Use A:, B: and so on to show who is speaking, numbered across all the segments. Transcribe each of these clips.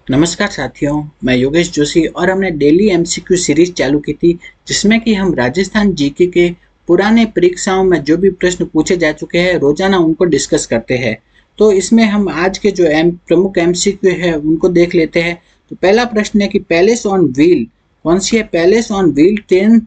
A: नमस्कार साथियों, मैं योगेश जोशी और हमने डेली एमसीक्यू सीरीज चालू की थी जिसमें कि हम राजस्थान जीके के पुराने परीक्षाओं में जो भी प्रश्न पूछे जा चुके हैं रोजाना उनको डिस्कस करते हैं। तो इसमें हम आज के जो प्रमुख एमसीक्यू है उनको देख लेते हैं। तो पहला प्रश्न है कि पैलेस ऑन व्हील कौन सी है? पैलेस ऑन व्हील ट्रेन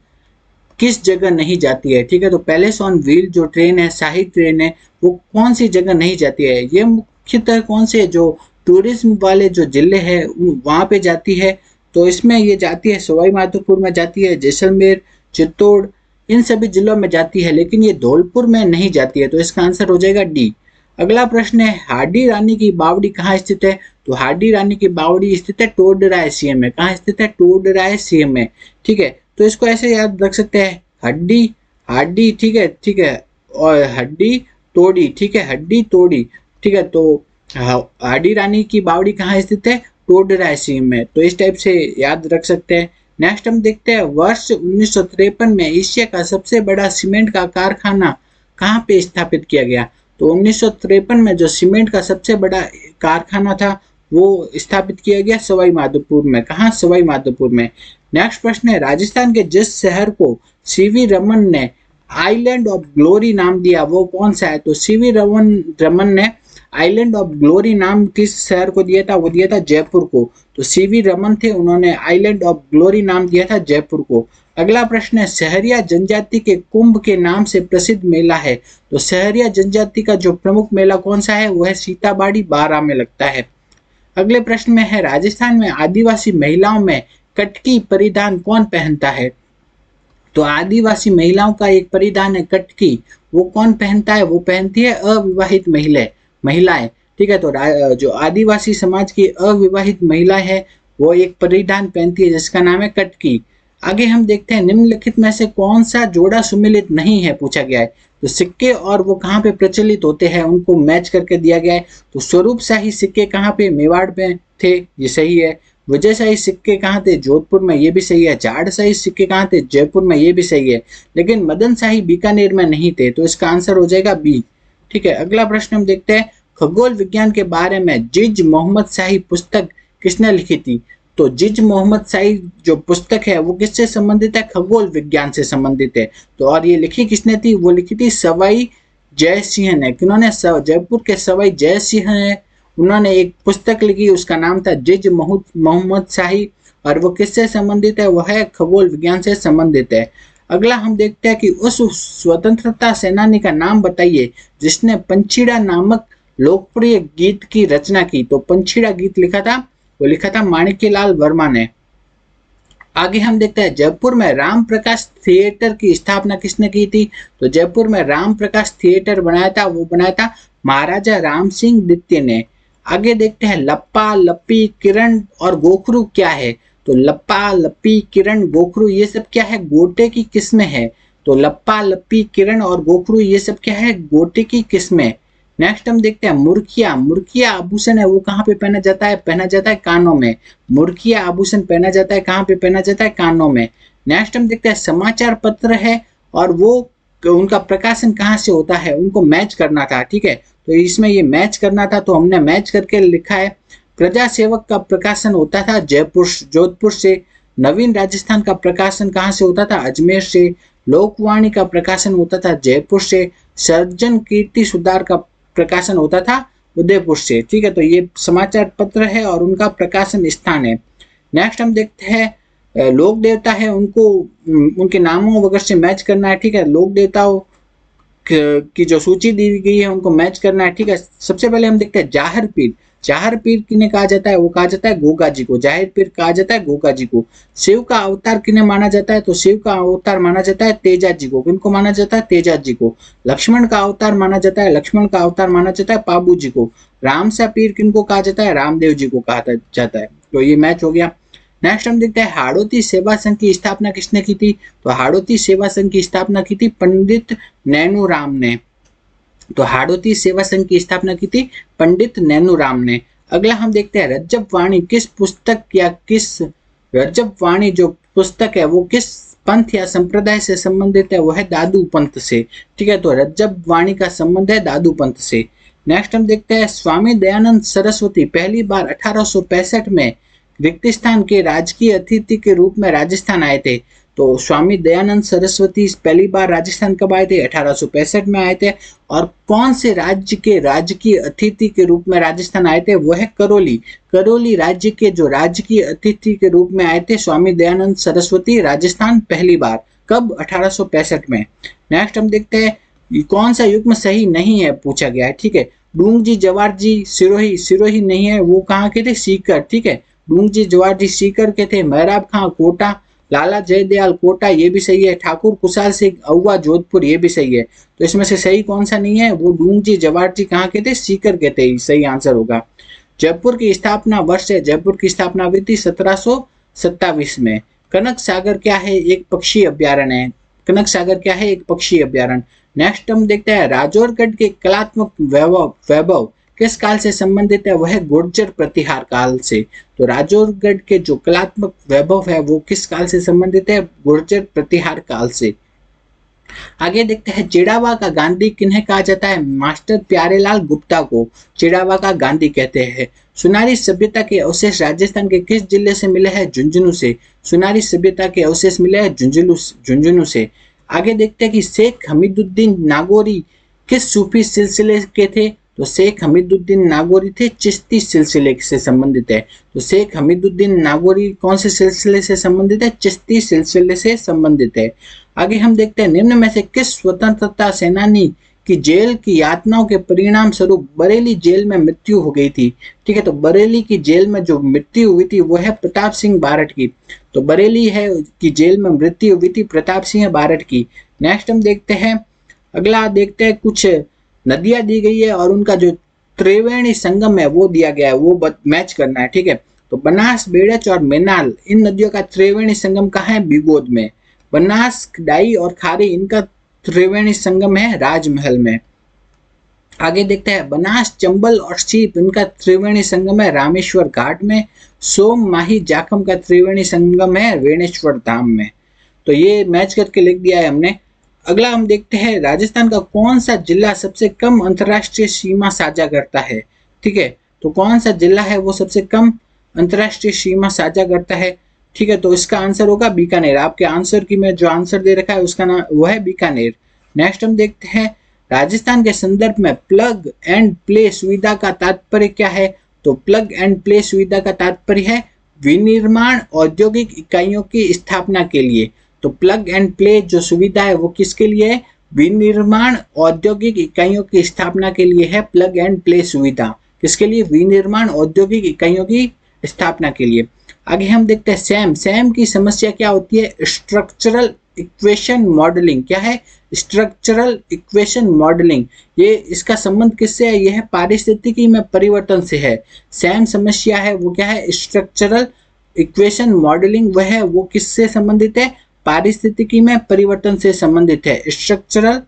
A: किस जगह नहीं जाती है? ठीक है, तो पैलेस ऑन व्हील जो ट्रेन है, शाही ट्रेन है, वो कौन सी जगह नहीं जाती है? ये मुख्यतः कौन से जो टूरिज्म वाले जो जिले हैं वहां पे जाती है। तो इसमें ये जाती है सवाई माधोपुर में जाती है, जैसलमेर, चित्तौड़, इन सभी जिलों में जाती है, लेकिन ये धौलपुर में नहीं जाती है। तो इसका आंसर हो जाएगा डी। अगला प्रश्न है हाडी रानी की बावड़ी कहाँ स्थित है? तो हाडी रानी की बावड़ी स्थित है टोडराय सीएम में। कहाँ स्थित है? टोडराय सीएम में। ठीक है, तो इसको ऐसे याद रख सकते हैं, हड्डी हाडी, ठीक है, ठीक है, और हड्डी तोड़ी, ठीक है, हड्डी तोड़ी। ठीक है, तो हाडी रानी की बावड़ी कहाँ स्थित है? टोडराय सीएम में। तो इस टाइप से याद रख सकते हैं। नेक्स्ट हम देखते हैं वर्ष 1953 में एशिया का सबसे बड़ा सीमेंट का कारखाना कहाँ पे स्थापित किया गया? तो 1953 में जो सीमेंट का सबसे बड़ा कारखाना था वो स्थापित किया गया सवाई माधोपुर में। कहाँ? सवाई माधोपुर में। नेक्स्ट प्रश्न है राजस्थान के जिस शहर को सीवी रमन ने आइलैंड ऑफ ग्लोरी नाम दिया वो कौन सा है? तो सीवी रमन ने आइलैंड ऑफ ग्लोरी नाम किस शहर को दिया था? वो दिया था जयपुर को। तो सीवी रमन थे, उन्होंने आइलैंड ऑफ ग्लोरी नाम दिया था जयपुर को। अगला प्रश्न है सहरिया जनजाति के कुंभ के नाम से प्रसिद्ध मेला है। तो सहरिया जनजाति का जो प्रमुख मेला कौन सा है? वो है सीताबाड़ी बारा में लगता है। अगले प्रश्न में है राजस्थान में आदिवासी महिलाओं में कटकी परिधान कौन पहनता है? तो आदिवासी महिलाओं का एक परिधान है कटकी, वो कौन पहनता है? वो पहनती है अविवाहित महिलाएं। ठीक है, तो जो आदिवासी समाज की अविवाहित महिलाएं है वो एक परिधान पहनती है जिसका नाम है कटकी। आगे हम देखते हैं निम्नलिखित में से कौन सा जोड़ा सुमेलित नहीं है पूछा गया है। तो सिक्के और वो कहाँ पे प्रचलित होते हैं उनको मैच करके दिया गया है। तो स्वरूप शाही सिक्के कहाँ पे? मेवाड़ में थे, ये सही है। विजय शाही सिक्के कहाँ थे? जोधपुर में, ये भी सही है। जाड़ शाही सिक्के कहाँ थे? जयपुर में, ये भी सही है। लेकिन मदन शाही बीकानेर में नहीं थे, तो इसका आंसर हो जाएगा बी। ठीक है, अगला प्रश्न हम देखते हैं खगोल विज्ञान के बारे में जिज मोहम्मद शाही पुस्तक किसने लिखी थी? तो जिज मोहम्मद शाही जो पुस्तक है वो किससे संबंधित है? खगोल विज्ञान से संबंधित है। तो और ये लिखी किसने थी? वो लिखी थी सवाई जय सिंह ने। किन्होंने? जयपुर के सवाई जय सिंह ने, उन्होंने एक पुस्तक लिखी, उसका नाम था जिज मोहम्मद शाही, और वो किससे संबंधित है? वह है खगोल विज्ञान से संबंधित है। अगला हम देखते हैं कि उस स्वतंत्रता सेनानी का नाम बताइए जिसने पंछीड़ा नामक लोकप्रिय गीत की रचना की। तो पंछीड़ा गीत लिखा था, वो लिखा था माणिक्यलाल वर्मा ने। आगे हम देखते हैं जयपुर में राम प्रकाश थिएटर की स्थापना किसने की थी? तो जयपुर में राम प्रकाश थिएटर बनाया था, वो बनाया था महाराजा राम सिंह द्वितीय ने। आगे देखते हैं लप्पा लप्पी किरण और गोखरू क्या है? तो लप्पा लप्पी किरण गोखरू ये सब क्या है? गोटे की किस्में है। तो लप्पा लप्पी किरण और गोखरू ये सब क्या है? गोटे की किस्में। नेक्स्ट हम देखते हैं मुर्खिया। मुर्खिया आभूषण है वो कहाँ पे पहना जाता है? पहना जाता है कानों में। मुर्खिया आभूषण पहना जाता है कहाँ पे? पहना जाता है कानों में। नेक्स्ट हम देखते हैं समाचार पत्र है और वो उनका प्रकाशन कहाँ से होता है? उनको मैच करना था। ठीक है, तो इसमें ये मैच करना था तो हमने मैच करके लिखा है। प्रजा सेवक का प्रकाशन होता था जोधपुर से। नवीन राजस्थान का प्रकाशन कहाँ से होता था? अजमेर से। लोकवाणी का प्रकाशन होता था जयपुर से। सर्जन कीर्ति सुधार का प्रकाशन होता था उदयपुर से। ठीक है, तो ये समाचार पत्र है और उनका प्रकाशन स्थान है। नेक्स्ट हम देखते हैं लोक देवता है, उनको उनके नामों वगैरह से मैच करना है। ठीक है, लोक देवताओं की जो सूची दी गई है उनको मैच करना है। ठीक है, सबसे पहले हम देखते हैं जाहिर पीर। जाहिर पीर किन्हें कहा जाता है? वो कहा जाता है गोगा जी को। जाहिर पीर कहा जाता है गोगा जी को। शिव का अवतार किन्हें माना जाता है? तो शिव का अवतार माना जाता है तेजा जी को। किनको माना जाता है? तेजा जी को। लक्ष्मण का अवतार माना जाता है, लक्ष्मण का अवतार माना जाता है पाबू जी को। राम सा पीर किनको कहा जाता है? रामदेव जी को कहा जाता है। तो ये मैच हो गया। नेक्स्ट हम देखते हैं हाड़ौती सेवा संघ की स्थापना किसने की थी? तो हाड़ौती सेवा संघ की स्थापना की थी पंडित नैनूराम ने। तो हाड़ौती सेवा संघ की स्थापना की थी पंडित नैनूराम ने। अगला हम देखते हैं रज्जब वाणी किस पुस्तक या किस रज्जब वाणी जो पुस्तक है वो किस पंथ या संप्रदाय से संबंधित है? वो है दादू पंथ से। ठीक है, तो रज्जब वाणी का संबंध है दादू पंथ से। नेक्स्ट हम देखते हैं स्वामी दयानंद सरस्वती पहली बार 1865 में रिक्तिस्थान के राजकीय अतिथि के रूप में राजस्थान आए थे। तो स्वामी दयानंद सरस्वती पहली बार राजस्थान कब आए थे? 1865 में आए थे। और कौन से राज्य के राजकीय अतिथि के रूप में राजस्थान आए थे? वो है करौली। करौली राज्य के जो राजकीय अतिथि के रूप में आए थे स्वामी दयानंद सरस्वती राजस्थान पहली बार। कब? 1865 में। नेक्स्ट हम देखते हैं कौन सा युग्म सही नहीं है पूछा गया है। ठीक है, डूंग जी जवाहर जी सिरोही, सिरोही नहीं है, वो कहाँ के थे? सीकर। ठीक है, डूंग जी जवाहर जी सीकर के थे। महराब खां कोटा, लाला जयदयाल कोटा, ये भी सही है। ठाकुर कुशाल सिंह अहुआ जोधपुर, ये भी सही है। तो इसमें से सही कौन सा नहीं है? वो डूंग जी जवाहर जी कहाँ के थे? सीकर के थे, सही आंसर होगा। जयपुर की स्थापना वर्ष है, जयपुर की स्थापना हुई थी 1727 में। कनक सागर क्या है? एक पक्षी अभ्यारण्य है। कनक सागर क्या है? एक पक्षी अभ्यारण्य। नेक्स्ट हम देखते हैं राजौरगढ़ के कलात्मक वैभव किस काल से संबंधित है? वह गुर्जर प्रतिहार काल से। तो राजौरगढ़ के जो कलात्मक वैभव है वो किस काल से संबंधित है? गुर्जर प्रतिहार काल से। आगे देखते हैं चिड़ावा का गांधी किन्हें कहा जाता है? मास्टर प्यारेलाल गुप्ता को चिड़ावा का गांधी कहते हैं। सुनारी सभ्यता के अवशेष राजस्थान के किस जिले से मिले हैं? झुंझुनू से। सुनारी सभ्यता के अवशेष मिले हैं झुंझुनू से। आगे देखते हैं कि शेख हमीदुद्दीन नागौरी किस सूफी सिलसिले के थे? तो शेख हमीदुद्दीन नागौरी थे चिश्ती सिलसिले से संबंधित है। तो शेख हमीदुद्दीन नागौरी कौन से सिलसिले से संबंधित है? चिश्ती सिलसिले से संबंधित है। आगे हम देखते हैं निम्न में से किस स्वतंत्रता सेनानी की जेल की यातनाओं के परिणाम स्वरूप बरेली जेल में मृत्यु हो गई थी? ठीक है, तो बरेली की जेल में जो मृत्यु हुई थी वो है प्रताप सिंह बारठ की। तो बरेली है कि जेल में मृत्यु हुई थी प्रताप सिंह बारठ की। नेक्स्ट हम देखते हैं अगला देखते हैं कुछ नदियां दी गई है और उनका जो त्रिवेणी संगम है वो दिया गया है, वो मैच करना है। ठीक है, तो बनास, बेड़च और मेनाल इन नदियों का त्रिवेणी संगम कहाँ है? बिगोद में। बनास, डाई और खारी इनका त्रिवेणी संगम है राजमहल में। आगे देखते हैं बनास, चंबल और सीप इनका त्रिवेणी संगम है रामेश्वर घाट में। सोम, माही, जाखम का त्रिवेणी संगम है वेणेश्वर धाम में। तो ये मैच करके लिख दिया है हमने। अगला हम देखते हैं राजस्थान का कौन सा जिला सबसे कम अंतरराष्ट्रीय सीमा साझा करता है? ठीक है, तो कौन सा जिला है वो सबसे कम अंतरराष्ट्रीय सीमा साझा करता है? ठीक है, तो इसका आंसर होगा बीकानेर। आपके आंसर की में जो आंसर दे रखा है उसका नाम वो है बीकानेर। नेक्स्ट हम देखते हैं राजस्थान के संदर्भ में प्लग एंड प्ले सुविधा का तात्पर्य क्या है? तो प्लग एंड प्ले सुविधा का तात्पर्य है विनिर्माण औद्योगिक इकाइयों की स्थापना के लिए। तो प्लग एंड प्ले जो सुविधा है वो किसके लिए है? विनिर्माण औद्योगिक इकाइयों की स्थापना के लिए है प्लग एंड प्ले सुविधा। किसके लिए? विनिर्माण औद्योगिक इकाइयों की स्थापना के लिए। आगे हम देखते हैं सैम। सैम की समस्या क्या होती है? Structural equation modelling. क्या है? Structural equation modelling. ये इसका संबंध किससे है? यह पारिस्थितिकी में परिवर्तन से है। सैम समस्या है वो क्या है? Structural equation modelling. वह है वो किससे संबंधित है? पारिस्थितिकी में परिवर्तन से संबंधित है स्ट्रक्चरल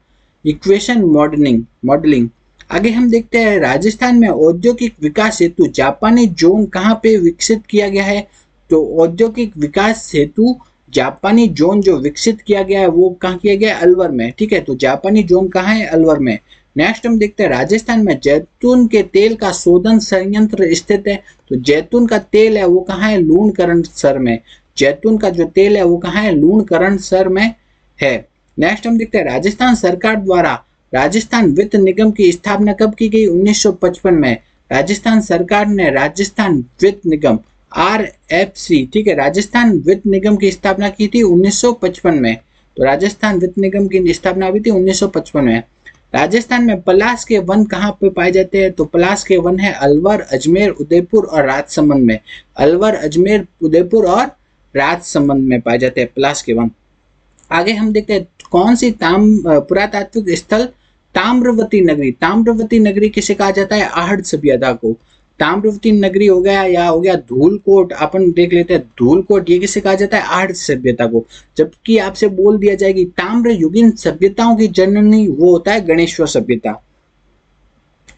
A: इक्वेशन मॉडलिंग। आगे हम देखते हैं राजस्थान में औद्योगिक विकास हेतु जापानी जोन कहाँ पे विकसित किया गया है? तो औद्योगिक विकास हेतु जापानी जोन जो विकसित किया गया है वो कहाँ किया गया है? अलवर में। ठीक है, तो जापानी जोन कहाँ है? अलवर में। नेक्स्ट हम देखते हैं राजस्थान में जैतून के तेल का शोधन संयंत्र स्थित है। तो जैतून का तेल है वो कहाँ है? लूणकरणसर में। जैतून का जो तेल है वो कहाँ है? लूणकरणसर में है। नेक्स्ट हम देखते हैं राजस्थान सरकार द्वारा राजस्थान वित्त निगम की स्थापना कब की गई? 1955 में। राजस्थान सरकार ने राजस्थान वित्त निगम RFC, ठीक है, राजस्थान वित्त निगम की स्थापना की थी 1955 में। तो राजस्थान वित्त निगम की स्थापना हुई थी 1955 में। राजस्थान में पलाश के वन कहाँ पे पाए जाते हैं? तो पलाश के वन है अलवर, अजमेर, उदयपुर और राजसमंद में। अलवर, अजमेर, उदयपुर और राजसमंद में पाए जाते हैं पलाश के वन। आगे हम देखते हैं कौन सी पुरातात्विक स्थल ताम्रवती नगरी। ताम्रवती नगरी किसे कहा जाता है? आहड़ सभ्यता को। ताम्रवती नगरी हो गया या हो गया धूलकोट, अपन देख लेते हैं धूलकोट, ये किसे कहा जाता है? आहड़ सभ्यता को। जबकि आपसे बोल दिया जाएगी ताम्र युगीन सभ्यताओं की जननी, वो होता है गणेश्वर सभ्यता।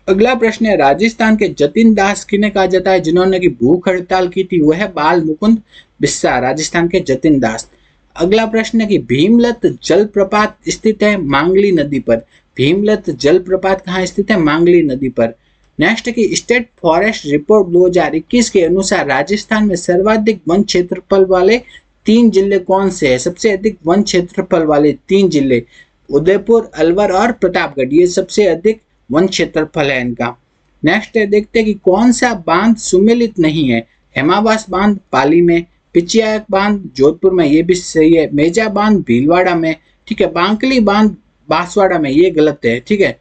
A: अगला प्रश्न है राजस्थान के जतिन दास किन्हें कहा जाता है जिन्होंने की भूख हड़ताल की थी? वह है बाल मुकुंद बिस्सा, राजस्थान के जतिन दास। अगला प्रश्न है कि भीमलत जलप्रपात स्थित है मांगली नदी पर। भीमलत जलप्रपात कहाँ स्थित है? मांगली नदी पर। नेक्स्ट की स्टेट फॉरेस्ट रिपोर्ट 2021 के अनुसार राजस्थान में सर्वाधिक वन क्षेत्रफल वाले 3 जिले कौन से हैं? सबसे अधिक वन क्षेत्रफल वाले 3 जिले उदयपुर, अलवर और प्रतापगढ़, ये सबसे अधिक वन क्षेत्रफल है इनका। नेक्स्ट है, देखते हैं कि कौन सा बांध सुमेलित नहीं है? हेमावास बांध पाली में, पिचियाक बांध जोधपुर में, ये भी सही है। मेजा बांध भीलवाड़ा में, ठीक है। बांकली बांध बांसवाड़ा में, ये गलत है, ठीक है।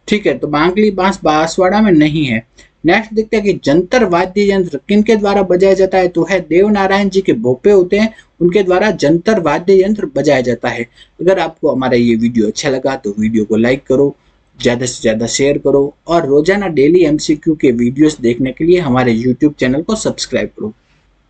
A: ठीक है, तो बांकली बांस बांसवाड़ा में नहीं है। नेक्स्ट देखते हैं कि जंतर वाद्य यंत्र किनके द्वारा बजाया जाता है? तो है देवनारायण जी के भोपे होते हैं, उनके द्वारा जंतर वाद्य यंत्र बजाया जाता है। अगर आपको हमारा ये वीडियो अच्छा लगा तो वीडियो को लाइक करो, ज़्यादा से ज़्यादा शेयर करो और रोजाना डेली एमसीक्यू के वीडियोस देखने के लिए हमारे यूट्यूब चैनल को सब्सक्राइब करो।